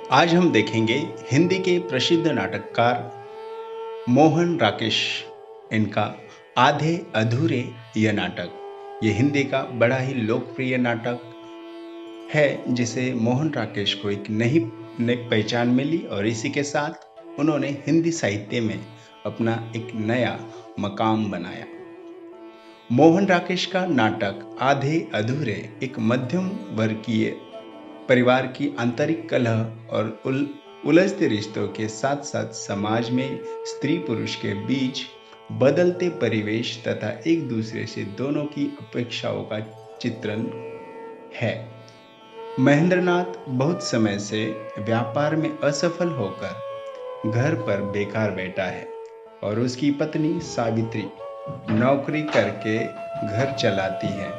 आज हम देखेंगे हिंदी के प्रसिद्ध नाटककार मोहन राकेश। इनका आधे अधूरे यह नाटक ये हिंदी का बड़ा ही लोकप्रिय नाटक है, जिसे मोहन राकेश को एक नई पहचान मिली और इसी के साथ उन्होंने हिंदी साहित्य में अपना एक नया मकाम बनाया। मोहन राकेश का नाटक आधे अधूरे एक मध्यम वर्गीय परिवार की आंतरिक कलह और उलझते रिश्तों के साथ साथ समाज में स्त्री पुरुष के बीच बदलते परिवेश तथा एक दूसरे से दोनों की अपेक्षाओं का चित्रण है। महेंद्रनाथ बहुत समय से व्यापार में असफल होकर घर पर बेकार बैठा है और उसकी पत्नी सावित्री नौकरी करके घर चलाती है।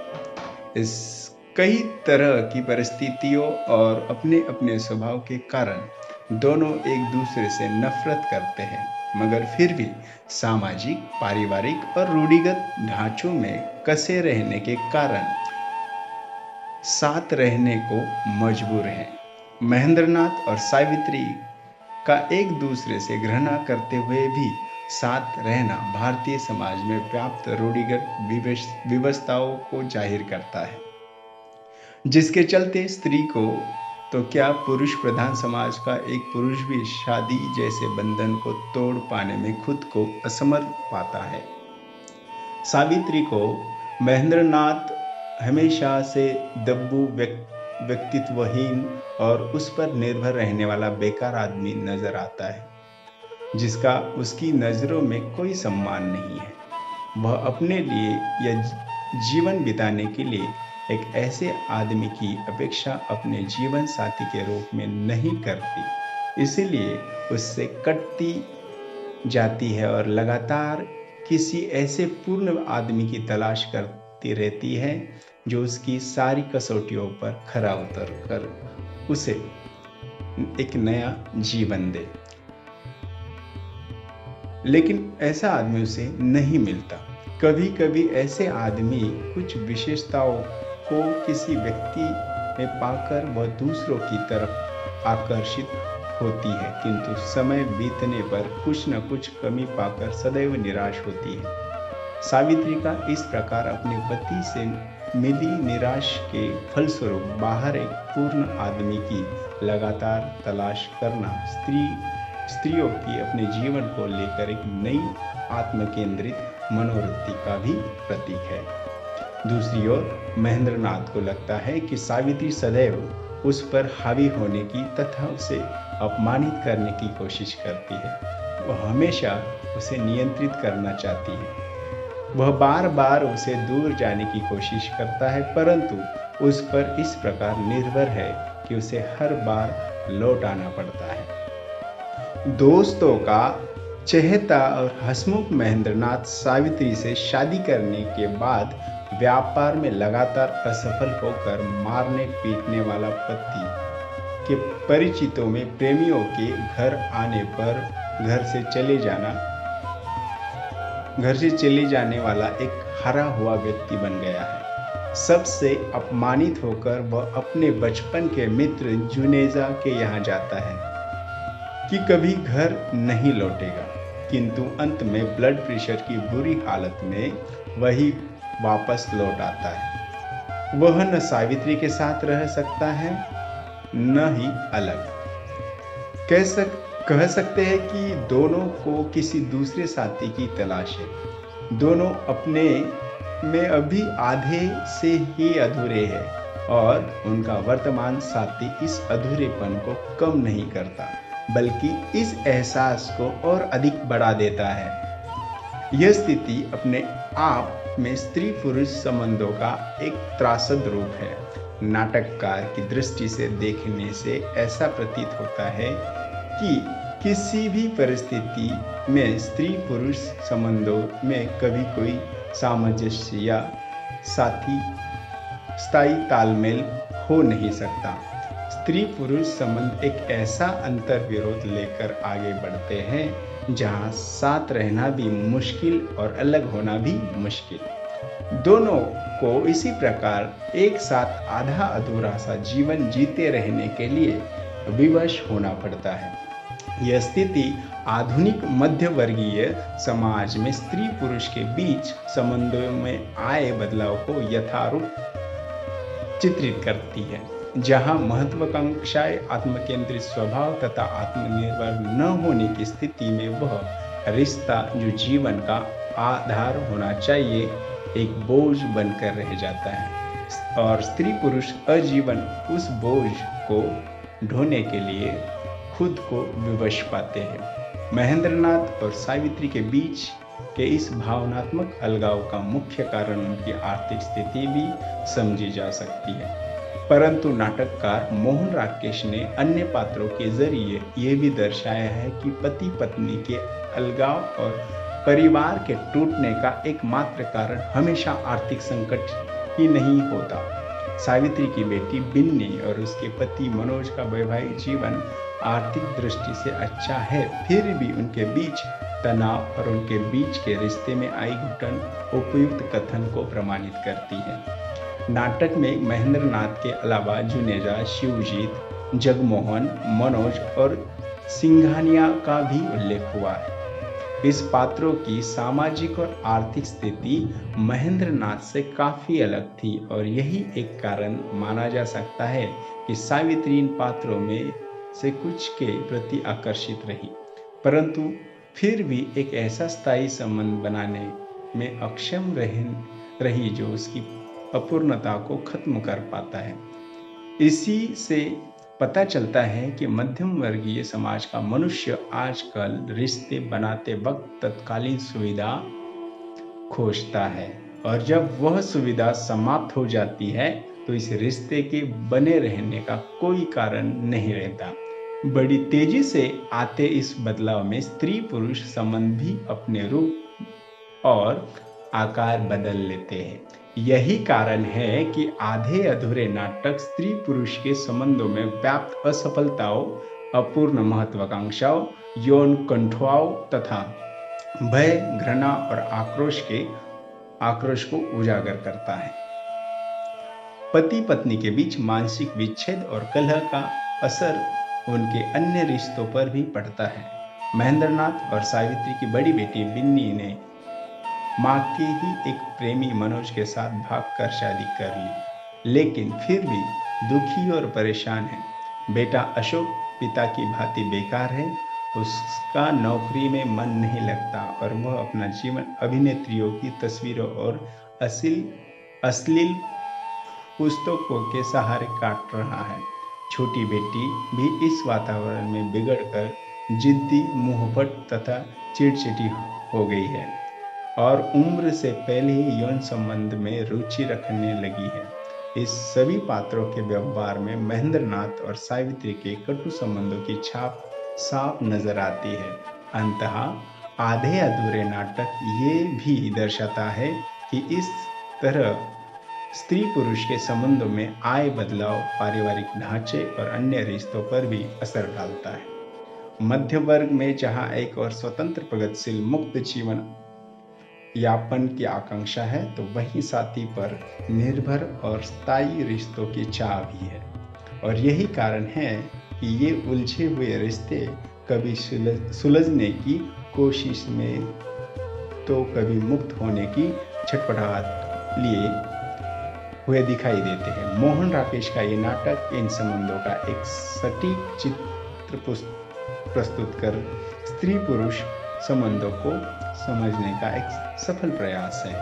इस कई तरह की परिस्थितियों और अपने अपने स्वभाव के कारण दोनों एक दूसरे से नफरत करते हैं, मगर फिर भी सामाजिक, पारिवारिक और रूढ़िगत ढांचों में कसे रहने के कारण साथ रहने को मजबूर हैं। महेंद्रनाथ और सावित्री का एक दूसरे से घृणा करते हुए भी साथ रहना भारतीय समाज में व्याप्त रूढ़िगत व्यवस्थाओं को जाहिर करता है, जिसके चलते स्त्री को तो क्या पुरुष प्रधान समाज का एक पुरुष भी शादी जैसे बंधन को तोड़ पाने में खुद को असमर्थ पाता है। सावित्री को महेंद्रनाथ हमेशा से दब्बू, व्यक्तित्वहीन और उस पर निर्भर रहने वाला बेकार आदमी नजर आता है, जिसका उसकी नजरों में कोई सम्मान नहीं है। वह अपने लिए या जीवन बिताने के लिए एक ऐसे आदमी की अपेक्षा अपने जीवन साथी के रूप में नहीं करती, इसीलिए उससे कटती जाती है और लगातार किसी ऐसे पूर्ण आदमी की तलाश करती रहती है जो उसकी सारी कसौटियों पर खरा उतर कर उसे एक नया जीवन दे। लेकिन ऐसा आदमी उसे नहीं मिलता। कभी कभी ऐसे आदमी कुछ विशेषताओं को किसी व्यक्ति में पाकर वह दूसरों की तरफ आकर्षित होती है, किंतु समय बीतने पर कुछ न कुछ कमी पाकर सदैव निराश होती है। सावित्री का इस प्रकार अपने पति से मिली निराश के फलस्वरूप बाहर एक पूर्ण आदमी की लगातार तलाश करना स्त्रियों की अपने जीवन को लेकर एक नई आत्मकेंद्रित मनोवृत्ति का भी प्रतीक है। दूसरी ओर महेंद्रनाथ को लगता है कि सावित्री सदैव उस पर हावी होने की तथा उसे अपमानित करने की कोशिश करती है। वह हमेशा उसे नियंत्रित करना चाहती है। वह बार बार उसे दूर जाने की कोशिश करता है, परंतु उस पर इस प्रकार निर्भर है कि उसे हर बार लौट आना पड़ता है। दोस्तों का चहेता और हंसमुख महेंद्रनाथ सावित्री से शादी करने के बाद व्यापार में लगातार असफल होकर मारने पीटने वाला पति के परिचितों में प्रेमियों के घर आने पर घर से चले जाने वाला एक हरा हुआ व्यक्ति बन गया है। सबसे अपमानित होकर वह अपने बचपन के मित्र जुनेजा के यहाँ जाता है कि कभी घर नहीं लौटेगा, किंतु अंत में ब्लड प्रेशर की बुरी हालत में वही वापस लौट आता है। वह न सावित्री के साथ रह सकता है न ही अलग। कह सकते हैं कि दोनों को किसी दूसरे साथी की तलाश है। दोनों अपने में अभी आधे से ही अधूरे हैं और उनका वर्तमान साथी इस अधूरेपन को कम नहीं करता, बल्कि इस एहसास को और अधिक बढ़ा देता है। यह स्थिति अपने आप में स्त्री पुरुष संबंधों का एक त्रासद रूप है। नाटककार की दृष्टि से देखने से ऐसा प्रतीत होता है कि किसी भी परिस्थिति में स्त्री पुरुष संबंधों में कभी कोई सामंजस्य या स्थायी तालमेल हो नहीं सकता। स्त्री पुरुष संबंध एक ऐसा अंतर विरोध लेकर आगे बढ़ते हैं जहां साथ रहना भी मुश्किल और अलग होना भी मुश्किल। दोनों को इसी प्रकार एक साथ आधा अधूरा सा जीवन जीते रहने के लिए विवश होना पड़ता है। यह स्थिति आधुनिक मध्यवर्गीय समाज में स्त्री पुरुष के बीच संबंधों में आए बदलाव को यथारूप चित्रित करती है, जहां महत्वाकांक्षाएं, आत्मकेंद्रित स्वभाव तथा आत्मनिर्भर न होने की स्थिति में वह रिश्ता जो जीवन का आधार होना चाहिए एक बोझ बनकर रह जाता है और स्त्री पुरुष आजीवन उस बोझ को ढोने के लिए खुद को विवश पाते हैं। महेंद्रनाथ और सावित्री के बीच के इस भावनात्मक अलगाव का मुख्य कारण उनकी आर्थिक स्थिति भी समझी जा सकती है, परंतु नाटककार मोहन राकेश ने अन्य पात्रों के जरिए यह भी दर्शाया है कि पति पत्नी के अलगाव और परिवार के टूटने का एकमात्र कारण हमेशा आर्थिक संकट ही नहीं होता। सावित्री की बेटी बिन्नी और उसके पति मनोज का वैवाहिक जीवन आर्थिक दृष्टि से अच्छा है, फिर भी उनके बीच तनाव और उनके बीच के रिश्ते में आई घुटन उपयुक्त कथन को प्रमाणित करती है। नाटक में महेंद्रनाथ के अलावा जुनेजा, शिवजीत, जगमोहन, मनोज और सिंघानिया का भी उल्लेख हुआ है। इस पात्रों की सामाजिक और आर्थिक स्थिति महेंद्रनाथ से काफी अलग थी और यही एक कारण माना जा सकता है कि सावित्री इन पात्रों में से कुछ के प्रति आकर्षित रही, परंतु फिर भी एक ऐसा स्थायी संबंध बनाने में अक्षम रही जो उसकी अपूर्णता को खत्म कर पाता है। इसी से पता चलता है कि मध्यम वर्गीय समाज का मनुष्य आजकल रिश्ते बनाते वक्त तत्कालीन सुविधा खोजता है और जब वह सुविधा समाप्त हो जाती है तो इस रिश्ते के बने रहने का कोई कारण नहीं रहता। बड़ी तेजी से आते इस बदलाव में स्त्री पुरुष संबंध भी अपने रूप और आकार बदल लेते हैं। यही कारण है कि आधे अधूरे नाटक स्त्री पुरुष के संबंधों में व्याप्त असफलताओं, अपूर्ण महत्वाकांक्षाओं, यौन कंठुआओं तथा भय, घृणा और आक्रोश को उजागर करता है। पति पत्नी के बीच मानसिक विच्छेद और कलह का असर उनके अन्य रिश्तों पर भी पड़ता है। महेंद्रनाथ और सावित्री की बड़ी बेटी बिन्नी ने मां के ही एक प्रेमी मनोज के साथ भागकर शादी कर ली, लेकिन फिर भी दुखी और परेशान है। बेटा अशोक पिता की भांति बेकार है, उसका नौकरी में मन नहीं लगता और वह अपना जीवन अभिनेत्रियों की तस्वीरों और अश्लील पुस्तकों के सहारे काट रहा है। छोटी बेटी भी इस वातावरण में बिगड़कर जिद्दी, मुंहफट तथा चिड़चिड़ी हो गई है और उम्र से पहले ही यौन संबंध में रुचि रखने लगी है। इस सभी पात्रों के व्यवहार में महेंद्रनाथ और सावित्री के कटु संबंधों की छाप साफ नजर आती है। अंततः आधे अधूरे नाटक ये भी दर्शाता है कि इस तरह स्त्री पुरुष के संबंधों में आए बदलाव पारिवारिक ढांचे और अन्य रिश्तों पर भी असर डालता है। मध्य वर्ग में जहां एक और स्वतंत्र, प्रगतिशील, मुक्त जीवन यापन की आकांक्षा है, तो वहीं साथी पर निर्भर और स्थायी रिश्तों की चाह भी है और यही कारण है कि ये उलझे हुए रिश्ते कभी सुलझने की कोशिश में तो कभी मुक्त होने की छटपटाहट लिए हुए दिखाई देते हैं। मोहन राकेश का ये नाटक इन संबंधों का एक सटीक चित्र प्रस्तुत कर स्त्री पुरुष संबंधों को समझने का एक सफल प्रयास है।